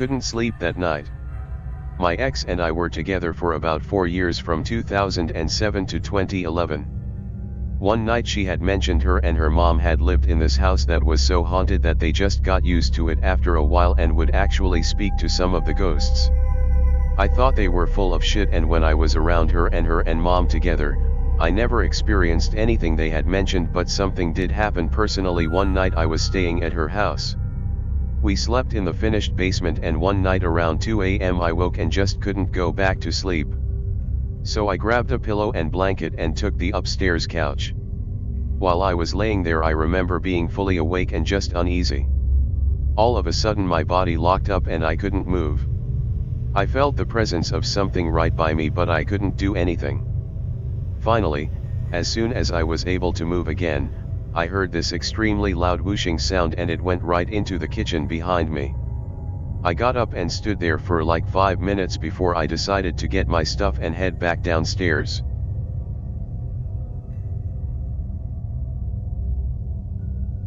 couldn't sleep that night. My ex and I were together for about 4 years from 2007 to 2011. One night she had mentioned her and her mom had lived in this house that was so haunted that they just got used to it after a while and would actually speak to some of the ghosts. I thought they were full of shit, and when I was around her and mom together, I never experienced anything they had mentioned, but something did happen personally. One night I was staying at her house. We slept in the finished basement, and one night around 2 a.m. I woke and just couldn't go back to sleep. So I grabbed a pillow and blanket and took the upstairs couch. While I was laying there, I remember being fully awake and just uneasy. All of a sudden my body locked up and I couldn't move. I felt the presence of something right by me, but I couldn't do anything. Finally, as soon as I was able to move again, I heard this extremely loud whooshing sound and it went right into the kitchen behind me. I got up and stood there for like 5 minutes before I decided to get my stuff and head back downstairs.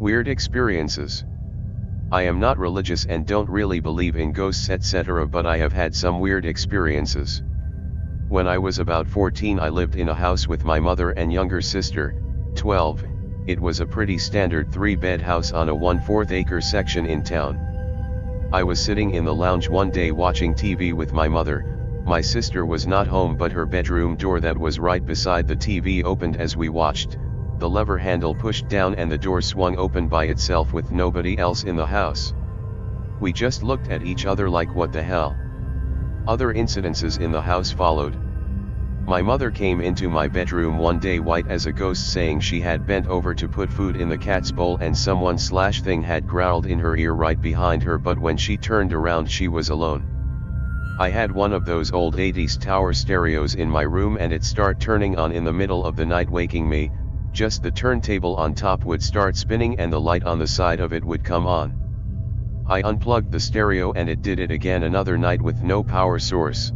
Weird experiences. I am not religious and don't really believe in ghosts etc., but I have had some weird experiences. When I was about 14, I lived in a house with my mother and younger sister, 12. It was a pretty standard 3-bed house on a 1/4 acre section in town. I was sitting in the lounge one day watching TV with my mother. My sister was not home, but her bedroom door that was right beside the TV opened as we watched. The lever handle pushed down and the door swung open by itself with nobody else in the house. We just looked at each other like, what the hell? Other incidences in the house followed. My mother came into my bedroom one day white as a ghost, saying she had bent over to put food in the cat's bowl and someone/thing had growled in her ear right behind her, but when she turned around she was alone. I had one of those old 80s tower stereos in my room and it started turning on in the middle of the night, waking me. Just the turntable on top would start spinning and the light on the side of it would come on. I unplugged the stereo and it did it again another night with no power source.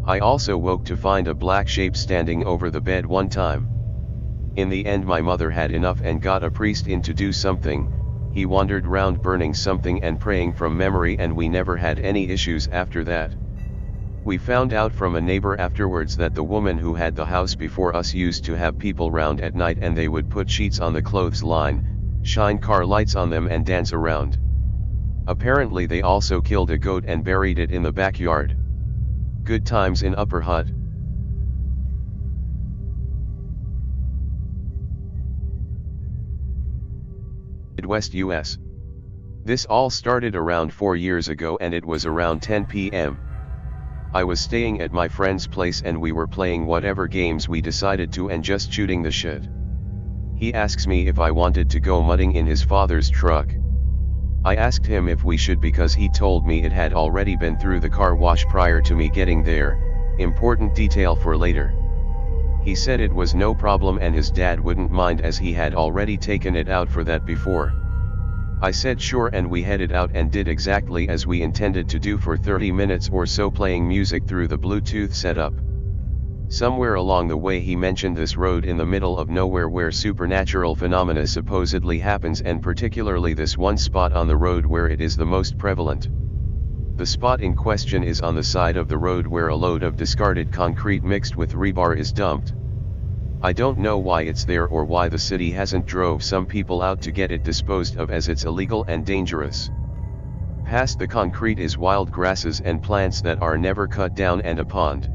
I also woke to find a black shape standing over the bed one time. In the end my mother had enough and got a priest in to do something. He wandered round burning something and praying from memory, and we never had any issues after that. We found out from a neighbor afterwards that the woman who had the house before us used to have people round at night and they would put sheets on the clothes line, shine car lights on them and dance around. Apparently they also killed a goat and buried it in the backyard. Good times in Upper Hut. Midwest US. This all started around 4 years ago and it was around 10 p.m. I was staying at my friend's place and we were playing whatever games we decided to and just shooting the shit. He asks me if I wanted to go mudding in his father's truck. I asked him if we should because he told me it had already been through the car wash prior to me getting there. Important detail for later. He said it was no problem and his dad wouldn't mind as he had already taken it out for that before. I said sure, and we headed out and did exactly as we intended to do for 30 minutes or so, playing music through the Bluetooth setup. Somewhere along the way he mentioned this road in the middle of nowhere where supernatural phenomena supposedly happens, and particularly this one spot on the road where it is the most prevalent. The spot in question is on the side of the road where a load of discarded concrete mixed with rebar is dumped. I don't know why it's there or why the city hasn't drove some people out to get it disposed of, as it's illegal and dangerous. Past the concrete is wild grasses and plants that are never cut down and a pond.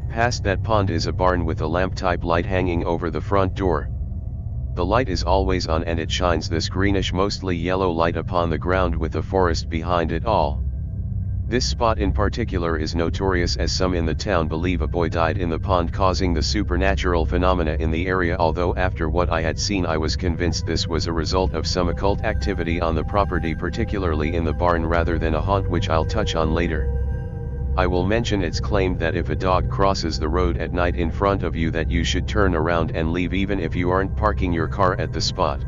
Past that pond is a barn with a lamp-type light hanging over the front door. The light is always on and it shines this greenish, mostly yellow light upon the ground with a forest behind it all. This spot in particular is notorious, as some in the town believe a boy died in the pond causing the supernatural phenomena in the area, although after what I had seen I was convinced this was a result of some occult activity on the property, particularly in the barn, rather than a haunt, which I'll touch on later. I will mention it's claimed that if a dog crosses the road at night in front of you that you should turn around and leave even if you aren't parking your car at the spot.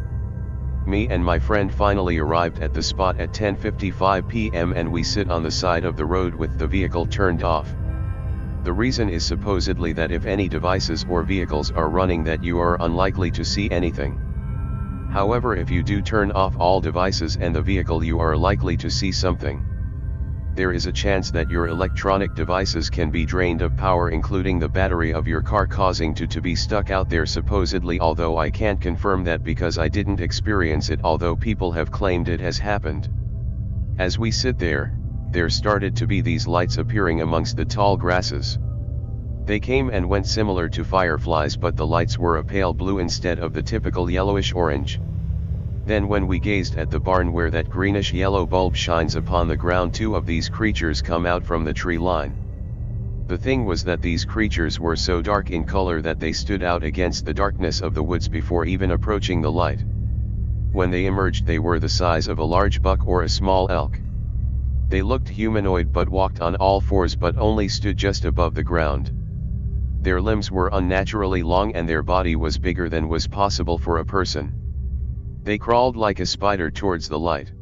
Me and my friend finally arrived at the spot at 10:55 p.m. and we sit on the side of the road with the vehicle turned off. The reason is supposedly that if any devices or vehicles are running that you are unlikely to see anything. However, if you do turn off all devices and the vehicle, you are likely to see something. there is a chance that your electronic devices can be drained of power, including the battery of your car, causing to be stuck out there supposedly, although I can't confirm that because I didn't experience it, although people have claimed it has happened. As we sit there started to be these lights appearing amongst the tall grasses. They came and went similar to fireflies, but the lights were a pale blue instead of the typical yellowish orange. Then when we gazed at the barn where that greenish yellow bulb shines upon the ground, two of these creatures come out from the tree line. The thing was that these creatures were so dark in color that they stood out against the darkness of the woods before even approaching the light. When they emerged, they were the size of a large buck or a small elk. They looked humanoid but walked on all fours, but only stood just above the ground. Their limbs were unnaturally long and their body was bigger than was possible for a person. They crawled like a spider towards the light,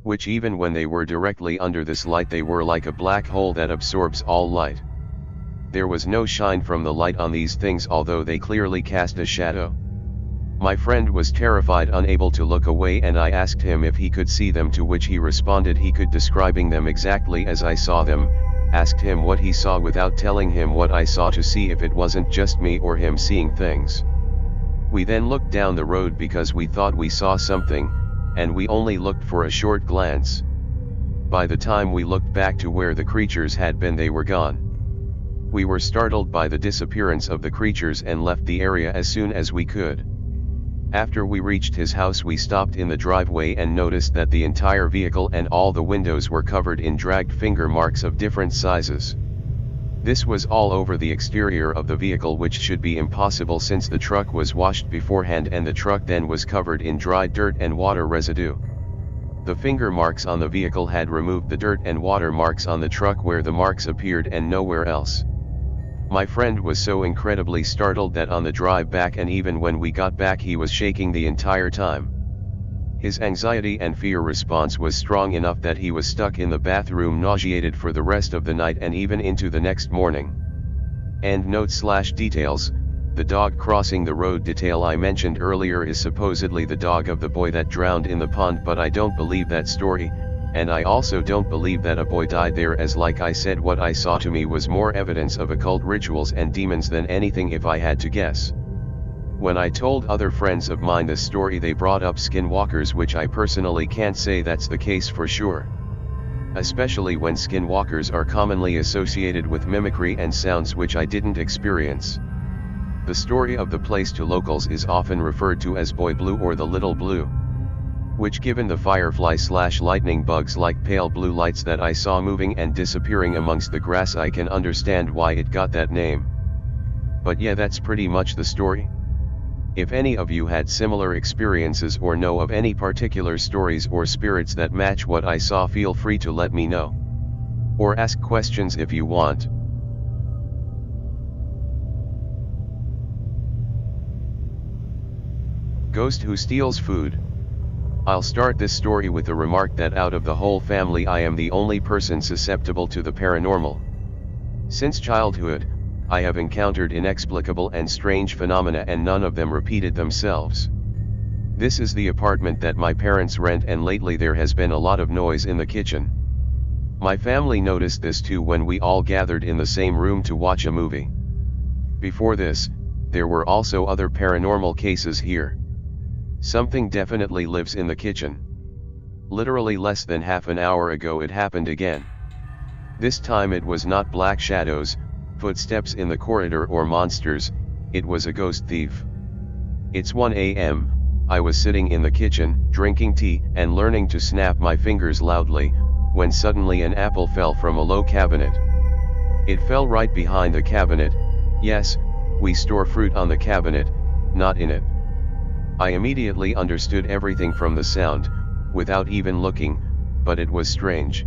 which even when they were directly under this light, they were like a black hole that absorbs all light. There was no shine from the light on these things, although they clearly cast a shadow. My friend was terrified, unable to look away, and I asked him if he could see them, to which he responded he could, describing them exactly as I saw them. Asked him what he saw without telling him what I saw, to see if it wasn't just me or him seeing things. We then looked down the road because we thought we saw something, and we only looked for a short glance. By the time we looked back to where the creatures had been, they were gone. We were startled by the disappearance of the creatures and left the area as soon as we could. After we reached his house, we stopped in the driveway and noticed that the entire vehicle and all the windows were covered in dragged finger marks of different sizes. This was all over the exterior of the vehicle, which should be impossible since the truck was washed beforehand and the truck then was covered in dry dirt and water residue. The finger marks on the vehicle had removed the dirt and water marks on the truck where the marks appeared and nowhere else. My friend was so incredibly startled that on the drive back and even when we got back, he was shaking the entire time. His anxiety and fear response was strong enough that he was stuck in the bathroom, nauseated for the rest of the night and even into the next morning. End note/details: the dog crossing the road detail I mentioned earlier is supposedly the dog of the boy that drowned in the pond, but I don't believe that story. And I also don't believe that a boy died there, as like I said, what I saw to me was more evidence of occult rituals and demons than anything, if I had to guess. When I told other friends of mine this story, they brought up skinwalkers, which I personally can't say that's the case for sure. Especially when skinwalkers are commonly associated with mimicry and sounds, which I didn't experience. The story of the place to locals is often referred to as Boy Blue or the Little Blue, which, given the firefly/lightning bugs like pale blue lights that I saw moving and disappearing amongst the grass, I can understand why it got that name. But yeah, that's pretty much the story. If any of you had similar experiences or know of any particular stories or spirits that match what I saw, feel free to let me know. Or ask questions if you want. Ghost who steals food. I'll start this story with a remark that out of the whole family, I am the only person susceptible to the paranormal. Since childhood, I have encountered inexplicable and strange phenomena, and none of them repeated themselves. This is the apartment that my parents rent, and lately there has been a lot of noise in the kitchen. My family noticed this too when we all gathered in the same room to watch a movie. Before this, there were also other paranormal cases here. Something definitely lives in the kitchen. Literally less than half an hour ago it happened again. This time it was not black shadows, footsteps in the corridor, or monsters, it was a ghost thief. It's 1 a.m., I was sitting in the kitchen, drinking tea, and learning to snap my fingers loudly, when suddenly an apple fell from a low cabinet. It fell right behind the cabinet. Yes, we store fruit on the cabinet, not in it. I immediately understood everything from the sound, without even looking, but it was strange.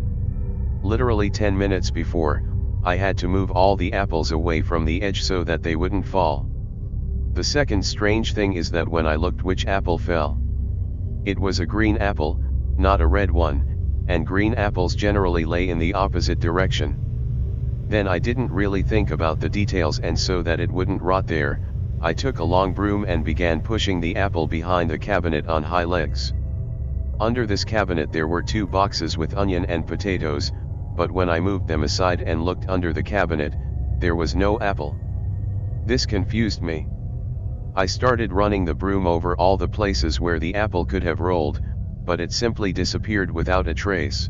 Literally 10 minutes before, I had to move all the apples away from the edge so that they wouldn't fall. The second strange thing is that when I looked which apple fell, it was a green apple, not a red one, and green apples generally lay in the opposite direction. Then I didn't really think about the details, and so that it wouldn't rot there, I took a long broom and began pushing the apple behind the cabinet on high legs. Under this cabinet there were 2 boxes with onion and potatoes, but when I moved them aside and looked under the cabinet, there was no apple. This confused me. I started running the broom over all the places where the apple could have rolled, but it simply disappeared without a trace.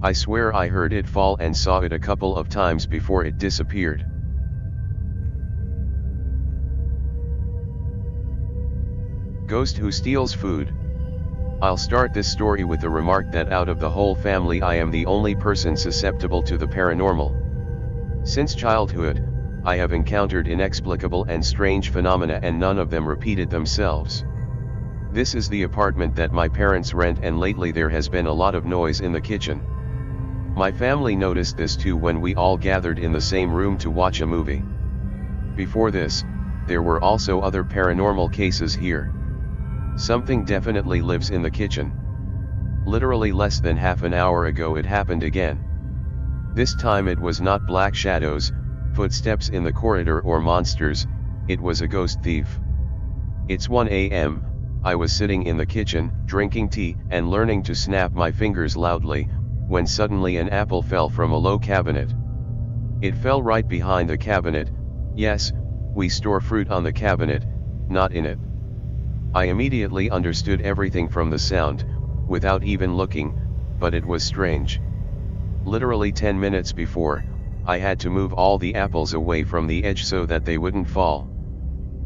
I swear I heard it fall and saw it a couple of times before it disappeared. Ghost who steals food. I'll start this story with the remark that out of the whole family I am the only person susceptible to the paranormal. Since childhood, I have encountered inexplicable and strange phenomena and none of them repeated themselves. This is the apartment that my parents rent and lately there has been a lot of noise in the kitchen. My family noticed this too when we all gathered in the same room to watch a movie. Before this, there were also other paranormal cases here. Something definitely lives in the kitchen. Literally less than half an hour ago it happened again. This time it was not black shadows, footsteps in the corridor or monsters, it was a ghost thief. It's 1 a.m., I was sitting in the kitchen, drinking tea and learning to snap my fingers loudly, when suddenly an apple fell from a low cabinet. It fell right behind the cabinet. Yes, we store fruit on the cabinet, not in it. I immediately understood everything from the sound, without even looking, but it was strange. Literally 10 minutes before, I had to move all the apples away from the edge so that they wouldn't fall.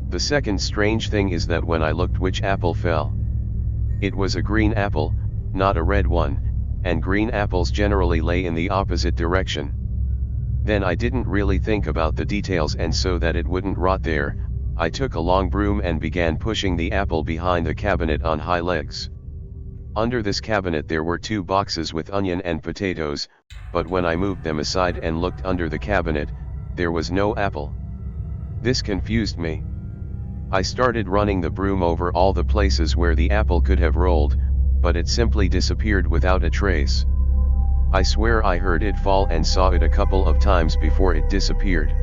The second strange thing is that when I looked which apple fell. It was a green apple, not a red one, and green apples generally lay in the opposite direction. Then I didn't really think about the details and so that it wouldn't rot there, I took a long broom and began pushing the apple behind the cabinet on high legs. Under this cabinet there were 2 boxes with onion and potatoes, but when I moved them aside and looked under the cabinet, there was no apple. This confused me. I started running the broom over all the places where the apple could have rolled, but it simply disappeared without a trace. I swear I heard it fall and saw it a couple of times before it disappeared.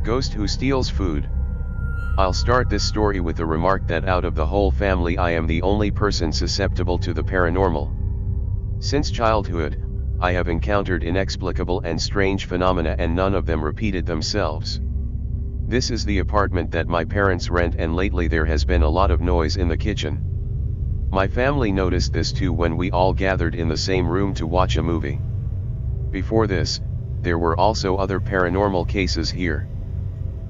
Ghost who steals food. I'll start this story with the remark that out of the whole family I am the only person susceptible to the paranormal. Since childhood, I have encountered inexplicable and strange phenomena and none of them repeated themselves. This is the apartment that my parents rent and lately there has been a lot of noise in the kitchen. My family noticed this too when we all gathered in the same room to watch a movie. Before this, there were also other paranormal cases here.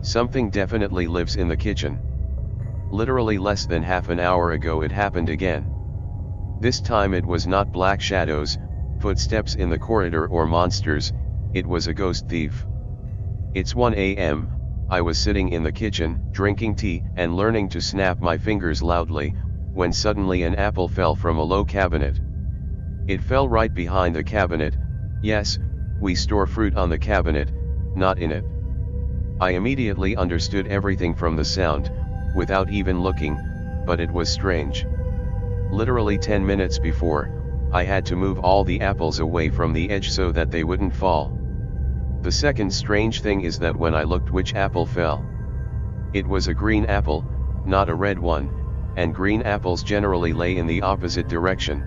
Something definitely lives in the kitchen. Literally less than half an hour ago it happened again. This time it was not black shadows, footsteps in the corridor or monsters, it was a ghost thief. It's 1 a.m., I was sitting in the kitchen, drinking tea and learning to snap my fingers loudly, when suddenly an apple fell from a low cabinet. It fell right behind the cabinet. Yes, we store fruit on the cabinet, not in it. I immediately understood everything from the sound, without even looking, but it was strange. Literally 10 minutes before, I had to move all the apples away from the edge so that they wouldn't fall. The second strange thing is that when I looked which apple fell. It was a green apple, not a red one, and green apples generally lay in the opposite direction.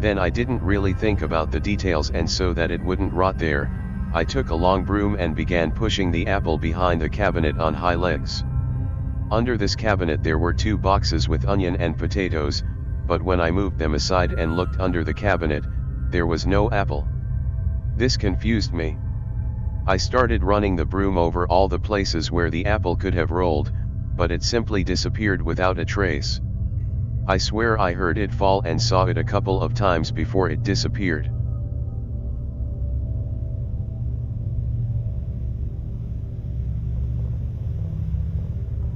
Then I didn't really think about the details and so that it wouldn't rot there, I took a long broom and began pushing the apple behind the cabinet on high legs. Under this cabinet there were 2 boxes with onion and potatoes, but when I moved them aside and looked under the cabinet, there was no apple. This confused me. I started running the broom over all the places where the apple could have rolled, but it simply disappeared without a trace. I swear I heard it fall and saw it a couple of times before it disappeared.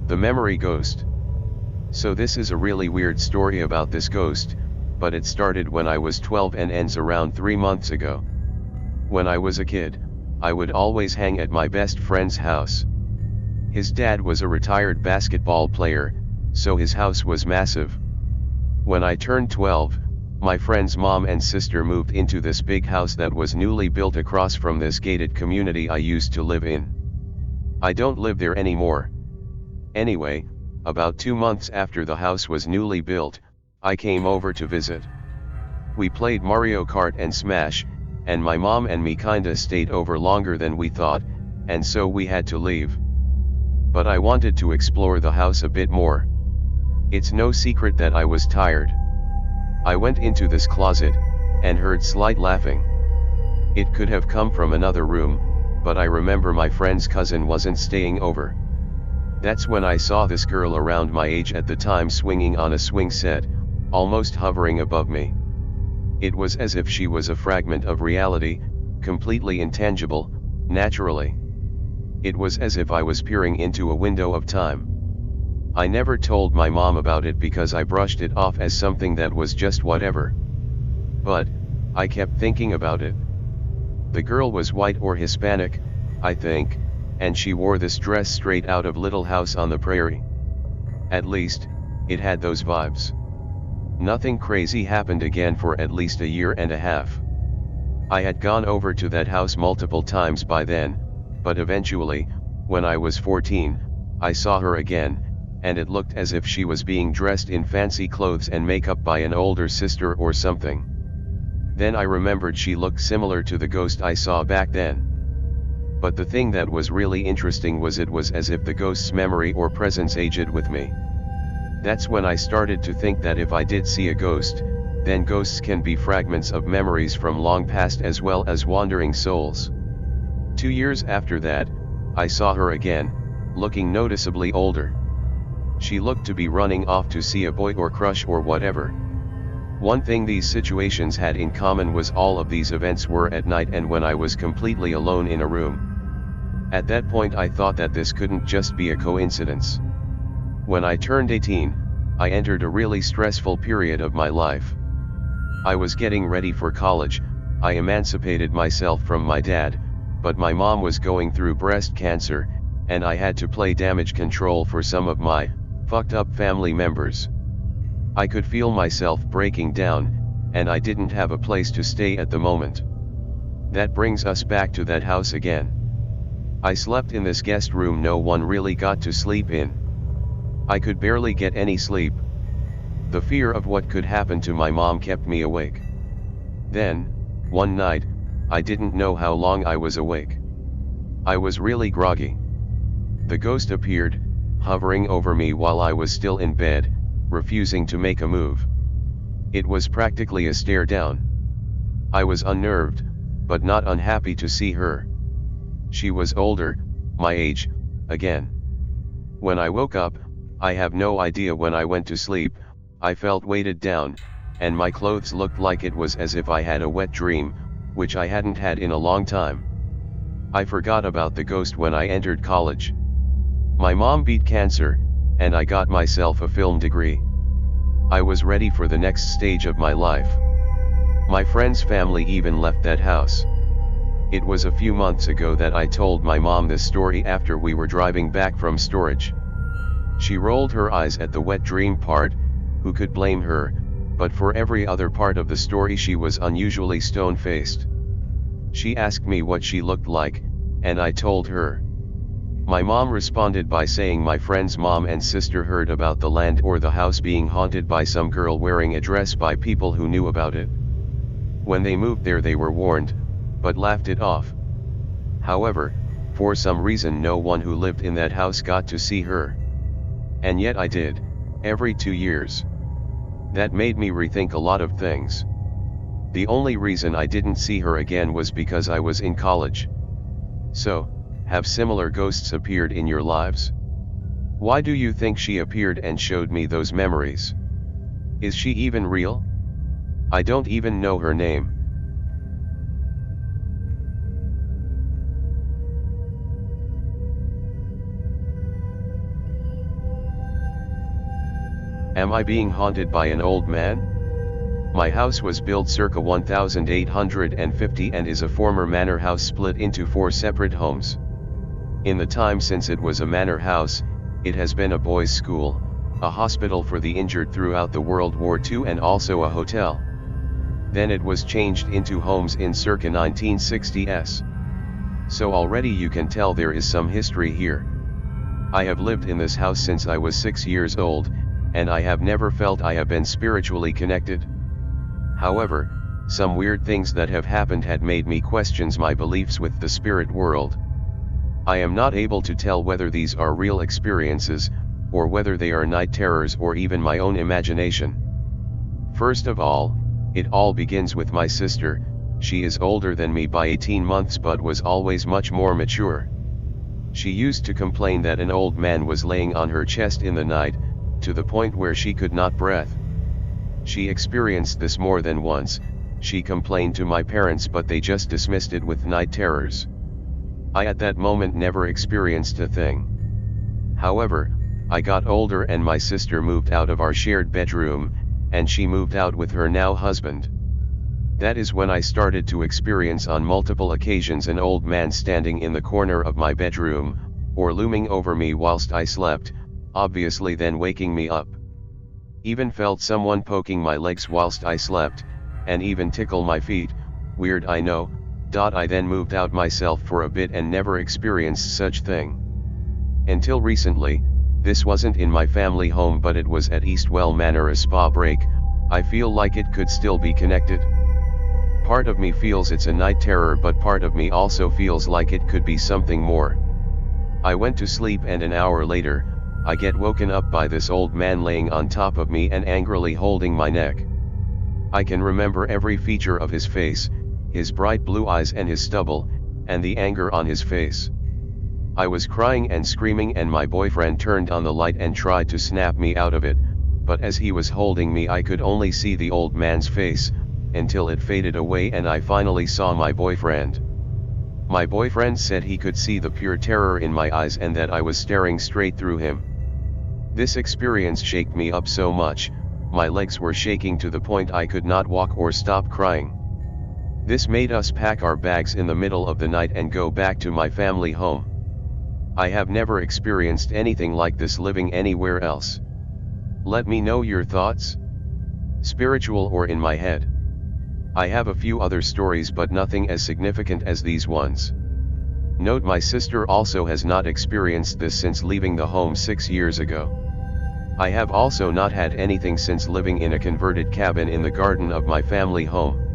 The memory ghost. So this is a really weird story about this ghost, but it started when I was 12 and ends around 3 months ago. When I was a kid, I would always hang at my best friend's house. His dad was a retired basketball player, so his house was massive. When I turned 12, my friend's mom and sister moved into this big house that was newly built across from this gated community I used to live in. I don't live there anymore. Anyway, about 2 months after the house was newly built, I came over to visit. We played Mario Kart and Smash, and my mom and me kinda stayed over longer than we thought, and so we had to leave. But I wanted to explore the house a bit more. It's no secret that I was tired. I went into this closet, and heard slight laughing. It could have come from another room, but I remember my friend's cousin wasn't staying over. That's when I saw this girl around my age at the time swinging on a swing set, almost hovering above me. It was as if she was a fragment of reality, completely intangible, naturally. It was as if I was peering into a window of time. I never told my mom about it because I brushed it off as something that was just whatever. But, I kept thinking about it. The girl was white or Hispanic, I think, and she wore this dress straight out of Little House on the Prairie. At least, it had those vibes. Nothing crazy happened again for at least a year and a half. I had gone over to that house multiple times by then, but eventually, when I was 14, I saw her again, and it looked as if she was being dressed in fancy clothes and makeup by an older sister or something. Then I remembered she looked similar to the ghost I saw back then. But the thing that was really interesting was it was as if the ghost's memory or presence aged with me. That's when I started to think that if I did see a ghost, then ghosts can be fragments of memories from long past as well as wandering souls. 2 years after that, I saw her again, looking noticeably older. She looked to be running off to see a boy or crush or whatever. One thing these situations had in common was all of these events were at night and when I was completely alone in a room. At that point I thought that this couldn't just be a coincidence. When I turned 18, I entered a really stressful period of my life. I was getting ready for college, I emancipated myself from my dad, but my mom was going through breast cancer, and I had to play damage control for some of my fucked up family members. I could feel myself breaking down, and I didn't have a place to stay at the moment. That brings us back to that house again. I slept in this guest room no one really got to sleep in. I could barely get any sleep. The fear of what could happen to my mom kept me awake. Then, one night, I didn't know how long I was awake. I was really groggy. The ghost appeared, hovering over me while I was still in bed, refusing to make a move. It was practically a stare down. I was unnerved, but not unhappy to see her. She was older, my age, again. When I woke up, I have no idea when I went to sleep, I felt weighted down, and my clothes looked like it was as if I had a wet dream, which I hadn't had in a long time. I forgot about the ghost when I entered college. My mom beat cancer, and I got myself a film degree. I was ready for the next stage of my life. My friend's family even left that house. It was a few months ago that I told my mom this story after we were driving back from storage. She rolled her eyes at the wet dream part, who could blame her, but for every other part of the story she was unusually stone-faced. She asked me what she looked like, and I told her. My mom responded by saying my friend's mom and sister heard about the land or the house being haunted by some girl wearing a dress by people who knew about it. When they moved there they were warned, but laughed it off. However, for some reason no one who lived in that house got to see her. And yet I did, every 2 years. That made me rethink a lot of things. The only reason I didn't see her again was because I was in college. So, have similar ghosts appeared in your lives? Why do you think she appeared and showed me those memories? Is she even real? I don't even know her name. Am I being haunted by an old man? My house was built circa 1850 and is a former manor house split into 4 separate homes. In the time since it was a manor house, it has been a boys' school, a hospital for the injured throughout the World War II and also a hotel. Then it was changed into homes in circa 1960s. So already you can tell there is some history here. I have lived in this house since I was 6 years old, and I have never felt I have been spiritually connected. However, some weird things that have happened had made me question my beliefs with the spirit world. I am not able to tell whether these are real experiences, or whether they are night terrors or even my own imagination. First of all, it all begins with my sister. She is older than me by 18 months but was always much more mature. She used to complain that an old man was laying on her chest in the night, to the point where she could not breathe. She experienced this more than once. She complained to my parents but they just dismissed it with night terrors. I at that moment never experienced a thing. However, I got older and my sister moved out of our shared bedroom, and she moved out with her now husband. That is when I started to experience on multiple occasions an old man standing in the corner of my bedroom, or looming over me whilst I slept, obviously then waking me up. Even felt someone poking my legs whilst I slept, and even tickle my feet. Weird, I know. I then moved out myself for a bit and never experienced such thing. Until recently, this wasn't in my family home but it was at Elmwood Manor, a spa break. I feel like it could still be connected. Part of me feels it's a night terror but part of me also feels like it could be something more. I went to sleep and an hour later, I get woken up by this old man laying on top of me and angrily holding my neck. I can remember every feature of his face, his bright blue eyes and his stubble, and the anger on his face. I was crying and screaming and my boyfriend turned on the light and tried to snap me out of it, but as he was holding me I could only see the old man's face, until it faded away and I finally saw my boyfriend. My boyfriend said he could see the pure terror in my eyes and that I was staring straight through him. This experience shook me up so much, my legs were shaking to the point I could not walk or stop crying. This made us pack our bags in the middle of the night and go back to my family home. I have never experienced anything like this living anywhere else. Let me know your thoughts. Spiritual or in my head. I have a few other stories but nothing as significant as these ones. Note my sister also has not experienced this since leaving the home 6 years ago. I have also not had anything since living in a converted cabin in the garden of my family home.